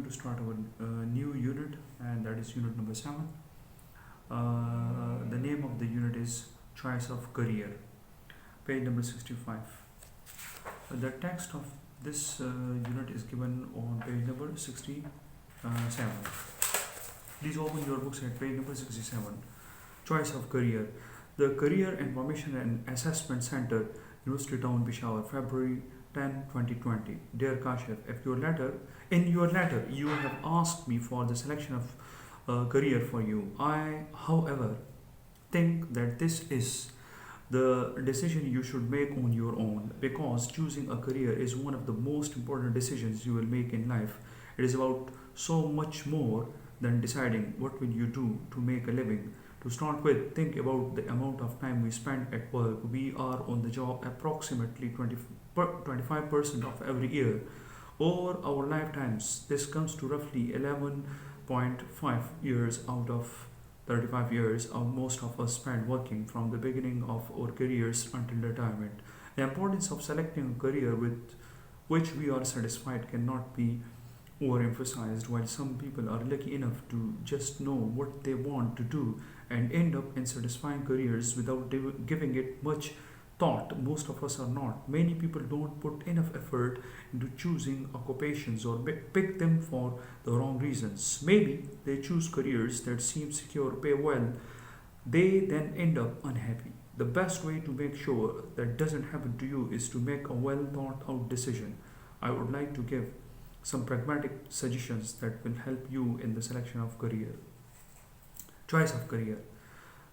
to start our new unit, and that is unit number 7. The name of the unit is Choice of Career, page number 65. The text of this unit is given on page number 67. Please open your books at page number 67. Choice of Career. The Career Information and Assessment Center, University Town, Peshawar, February 10, 2020. Dear Kashif, in your letter, you have asked me for the selection of career for you. I, however, think that this is the decision you should make on your own, because choosing a career is one of the most important decisions you will make in life. It is about so much more than deciding what will you do to make a living. To start with, think about the amount of time we spend at work. We are on the job approximately 25% of every year. Over our lifetimes, this comes to roughly 11.5 years out of 35 years. Most of us spend working from the beginning of our careers until retirement. The importance of selecting a career with which we are satisfied cannot be overemphasized. While some people are lucky enough to just know what they want to do and end up in satisfying careers without giving it much thought, most of us are not. Many people don't put enough effort into choosing occupations or pick them for the wrong reasons. Maybe they choose careers that seem secure, pay well. They then end up unhappy. The best way to make sure that doesn't happen to you is to make a well thought out decision. I would like to give some pragmatic suggestions that will help you in the selection of career. Choice of career.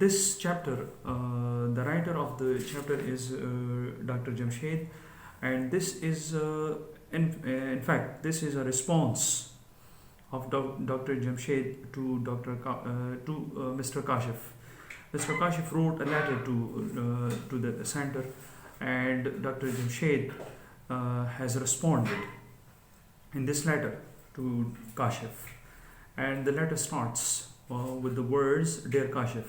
this chapter, the writer of the chapter is Dr. Jamshed, and this is in fact this is a response of Dr. Jamshed to Mr. Kashif. Mr. Kashif wrote a letter to the center, and Dr. Jamshed has responded in this letter to Kashif, and the letter starts with the words Dear Kashif.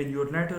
in your letter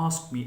asked me,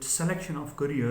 selection of career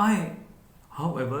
I, however,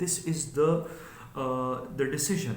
this is the decision,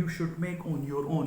you should make on your own,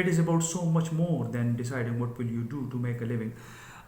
It is about so much more than deciding what will you do to make a living.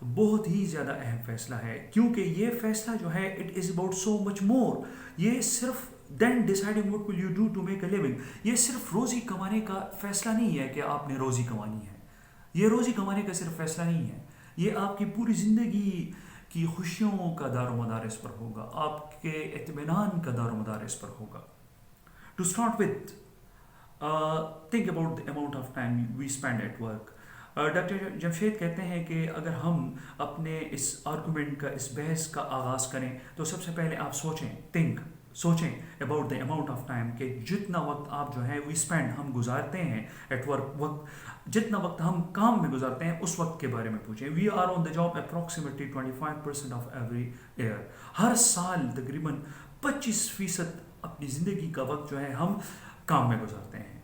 بہت ہی زیادہ اہم فیصلہ ہے، کیونکہ یہ فیصلہ جو ہے it is about so much more. یہ صرف دین deciding what will you do to make a living, یہ صرف روزی کمانے کا فیصلہ نہیں ہے کہ آپ نے روزی کمانی ہے. یہ روزی کمانے کا صرف فیصلہ نہیں ہے، یہ آپ کی پوری زندگی کی خوشیوں کا دار و مدار اس پر ہوگا، آپ کے اطمینان کا دار و مدار اس پر ہوگا. To start with think about the amount of time we spend at work. Doctor Jamshed کہتے ہیں کہ اگر ہم اپنے اس آرگومنٹ کا، اس بحث کا آغاز کریں تو سب سے پہلے آپ سوچیں about the amount of time کہ جتنا وقت آپ جو ہے we spend ہم گزارتے ہیں at work، جتنا وقت ہم کام میں گزارتے ہیں اس وقت کے بارے میں پوچھیں. we are on the job approximately 25% of every year. ہر سال تقریباً 25% اپنی زندگی کا وقت جو ہے ہم کام میں گزارتے ہیں.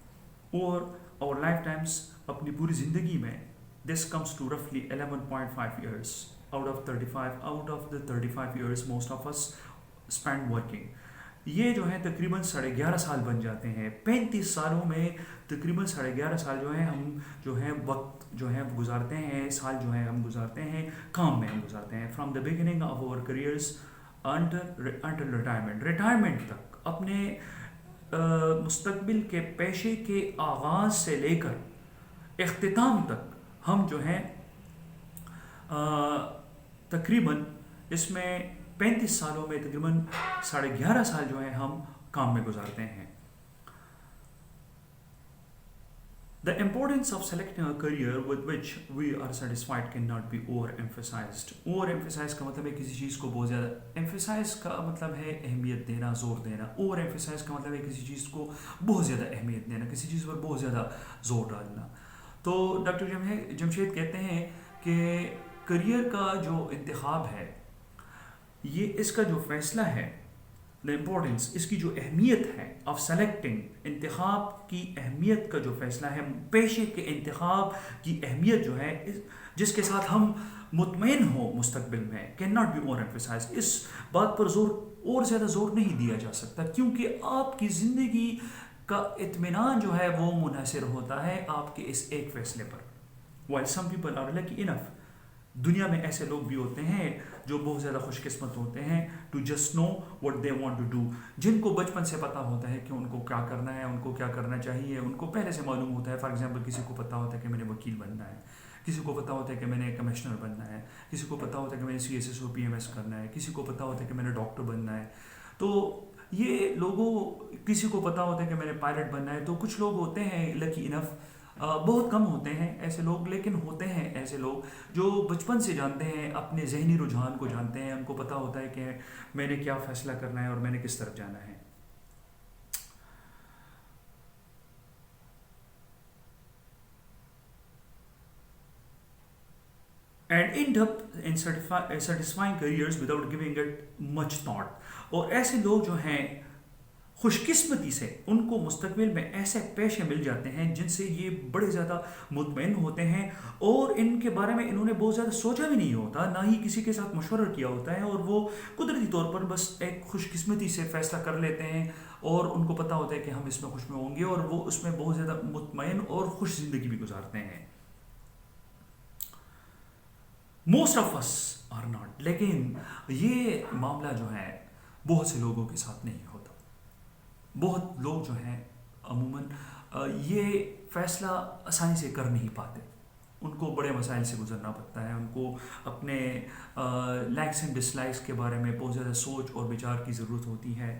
اور our lifetimes اپنی پوری زندگی میں this comes to roughly 11.5 years out of the 35 years most of us spend working. یہ جو ہے تقریباً 11.5 سال بن جاتے ہیں. 35 سالوں میں تقریباً 11.5 سال جو ہے ہم جو ہے وقت جو ہے گزارتے ہیں، سال جو ہے ہم گزارتے ہیں کام میں ہم گزارتے ہیں. From the beginning of our careers until retirement تک، اپنے مستقبل کے پیشے کے آغاز سے لے کر اختتام تک ہم جو ہیں تقریباً اس میں 35 سالوں میں تقریباً 11.5 سال جو ہے ہم کام میں گزارتے ہیں. The importance of selecting a career with which we are satisfied cannot be overemphasized. Overemphasize کا مطلب ہے کسی چیز کو بہت زیادہ، emphasize کا مطلب ہے اہمیت دینا، زور دینا. overemphasize کا مطلب ہے کسی چیز کو بہت زیادہ اہمیت دینا، کسی چیز پر بہت زیادہ زور ڈالنا. تو ڈاکٹر جمشید کہتے ہیں کہ کریئر کا جو انتخاب ہے، یہ اس کا جو فیصلہ ہے، the importance، اس کی جو اہمیت ہے of selecting، انتخاب کی اہمیت کا جو فیصلہ ہے، پیشے کے انتخاب کی اہمیت جو ہے جس کے ساتھ ہم مطمئن ہو مستقبل میں، cannot be more emphasized. اس بات پر اور زیادہ زور نہیں دیا جا سکتا، کیونکہ آپ کی زندگی کا اطمینان جو ہے وہ منحصر ہوتا ہے آپ کے اس ایک فیصلے پر. while some people are lucky enough، دنیا میں ایسے لوگ بھی ہوتے ہیں جو بہت زیادہ خوش قسمت ہوتے ہیں to just know what they want to do، جن کو بچپن سے پتہ ہوتا ہے کہ ان کو کیا کرنا ہے، ان کو کیا کرنا چاہیے، ان کو پہلے سے معلوم ہوتا ہے. فار ایگزامپل کسی کو پتہ ہوتا ہے کہ میں نے وکیل بننا ہے، کسی کو پتہ ہوتا ہے کہ میں نے کمشنر بننا ہے، کسی کو پتہ ہوتا ہے کہ میں نے CSSO PMS کرنا ہے، کسی کو پتہ ہوتا ہے کہ میں نے ڈاکٹر بننا ہے. تو یہ لوگوں، کسی کو پتہ ہوتا ہے کہ میں نے پائلٹ بننا ہے. تو کچھ لوگ ہوتے ہیں لکی انف، بہت کم ہوتے ہیں ایسے لوگ، لیکن ہوتے ہیں ایسے لوگ جو بچپن سے جانتے ہیں، اپنے ذہنی رجحان کو جانتے ہیں، ان کو پتہ ہوتا ہے کہ میں نے کیا فیصلہ کرنا ہے اور میں نے کس طرف جانا ہے. and end up in satisfying careers without giving it much thought. اور ایسے لوگ جو ہیں خوش قسمتی سے ان کو مستقبل میں ایسے پیشے مل جاتے ہیں جن سے یہ بڑے زیادہ مطمئن ہوتے ہیں، اور ان کے بارے میں انہوں نے بہت زیادہ سوچا بھی نہیں ہوتا، نہ ہی کسی کے ساتھ مشورہ کیا ہوتا ہے، اور وہ قدرتی طور پر بس ایک خوش قسمتی سے فیصلہ کر لیتے ہیں، اور ان کو پتہ ہوتا ہے کہ ہم اس میں خوش میں ہوں گے، اور وہ اس میں بہت زیادہ مطمئن اور خوش زندگی بھی گزارتے ہیں. Most of us are not, لیکن یہ معاملہ جو ہے بہت سے لوگوں کے ساتھ نہیں ہوتا. بہت لوگ جو ہیں عموماً یہ فیصلہ آسانی سے کر نہیں پاتے، ان کو بڑے مسائل سے گزرنا پڑتا ہے، ان کو اپنے لائکس اینڈ ڈس لائکس کے بارے میں بہت زیادہ سوچ اور وچار کی ضرورت ہوتی ہے.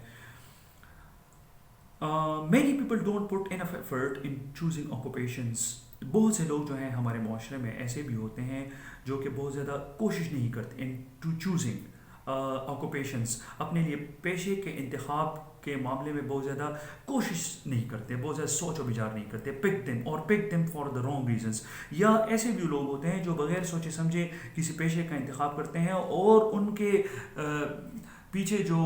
many people don't put enough effort in choosing occupations. بہت سے لوگ جو ہیں ہمارے معاشرے میں ایسے بھی ہوتے ہیں جو کہ بہت زیادہ کوشش نہیں کرتے in to choosing occupations، اپنے لیے پیشے کے انتخاب کے معاملے میں بہت زیادہ کوشش نہیں کرتے، بہت زیادہ سوچ و بچار نہیں کرتے. pick them for the wrong reasons. یا ایسے بھی لوگ ہوتے ہیں جو بغیر سوچے سمجھے کسی پیشے کا انتخاب کرتے ہیں، اور ان کے پیچھے جو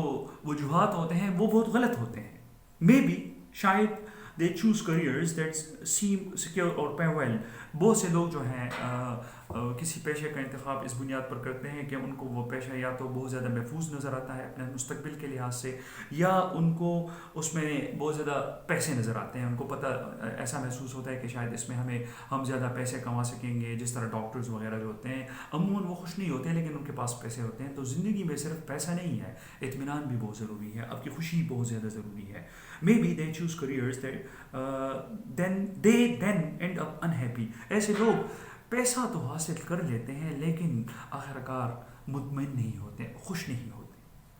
وجوہات ہوتے ہیں وہ بہت غلط ہوتے ہیں. maybe شاید they choose careers that seem secure or pay well. بہت سے لوگ جو ہیں کسی پیشے کا انتخاب اس بنیاد پر کرتے ہیں کہ ان کو وہ پیشہ یا تو بہت زیادہ محفوظ نظر آتا ہے اپنے مستقبل کے لحاظ سے، یا ان کو اس میں بہت زیادہ پیسے نظر آتے ہیں، ان کو پتہ ایسا محسوس ہوتا ہے کہ شاید اس میں ہم زیادہ پیسے کما سکیں گے. جس طرح ڈاکٹرز وغیرہ جو ہوتے ہیں عموماً وہ خوش نہیں ہوتے ہیں لیکن ان کے پاس پیسے ہوتے ہیں. تو زندگی میں صرف پیسہ نہیں ہے، اطمینان بھی بہت ضروری ہے، آپ کی خوشی بہت زیادہ ضروری ہے. Maybe they choose careers that then end up unhappy. ایسے لوگ پیسہ تو حاصل کر لیتے ہیں لیکن آخر کار مطمئن نہیں ہوتے، خوش نہیں ہوتے،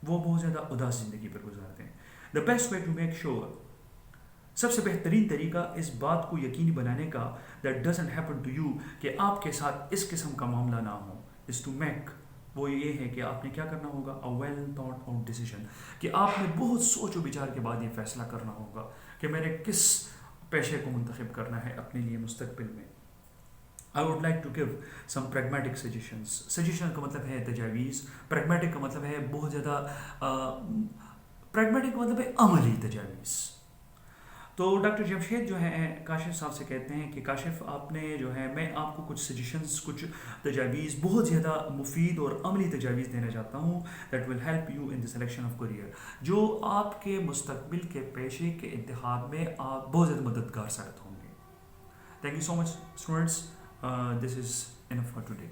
وہ بہت زیادہ اداس زندگی پر گزارتے ہیں. The best way to make sure، سب سے بہترین طریقہ اس بات کو یقینی بنانے کا that doesn't happen to you، کہ آپ کے ساتھ اس قسم کا معاملہ نہ ہو، is to make، وہ یہ ہے کہ آپ نے کیا کرنا ہوگا a well thought out decision، کہ آپ نے بہت سوچ و بچار کے بعد یہ فیصلہ کرنا ہوگا کہ میں نے کس پیشے کو منتخب کرنا ہے اپنے لیے مستقبل میں. I would like to give some pragmatic suggestions. Suggestion کا مطلب ہے تجاویز، pragmatic کا مطلب ہے بہت زیادہ pragmatic کا مطلب ہے عملی تجاویز. تو ڈاکٹر جمشید جو ہیں کاشف صاحب سے کہتے ہیں کہ کاشف آپ نے جو ہے، میں آپ کو کچھ سجیشنز، کچھ تجاویز، بہت زیادہ مفید اور عملی تجاویز دینا چاہتا ہوں that will help you in the selection of career, جو آپ کے مستقبل کے پیشے کے انتخاب میں آپ بہت زیادہ مددگار ثابت ہوں گے. Thank you so much students, this is enough for today.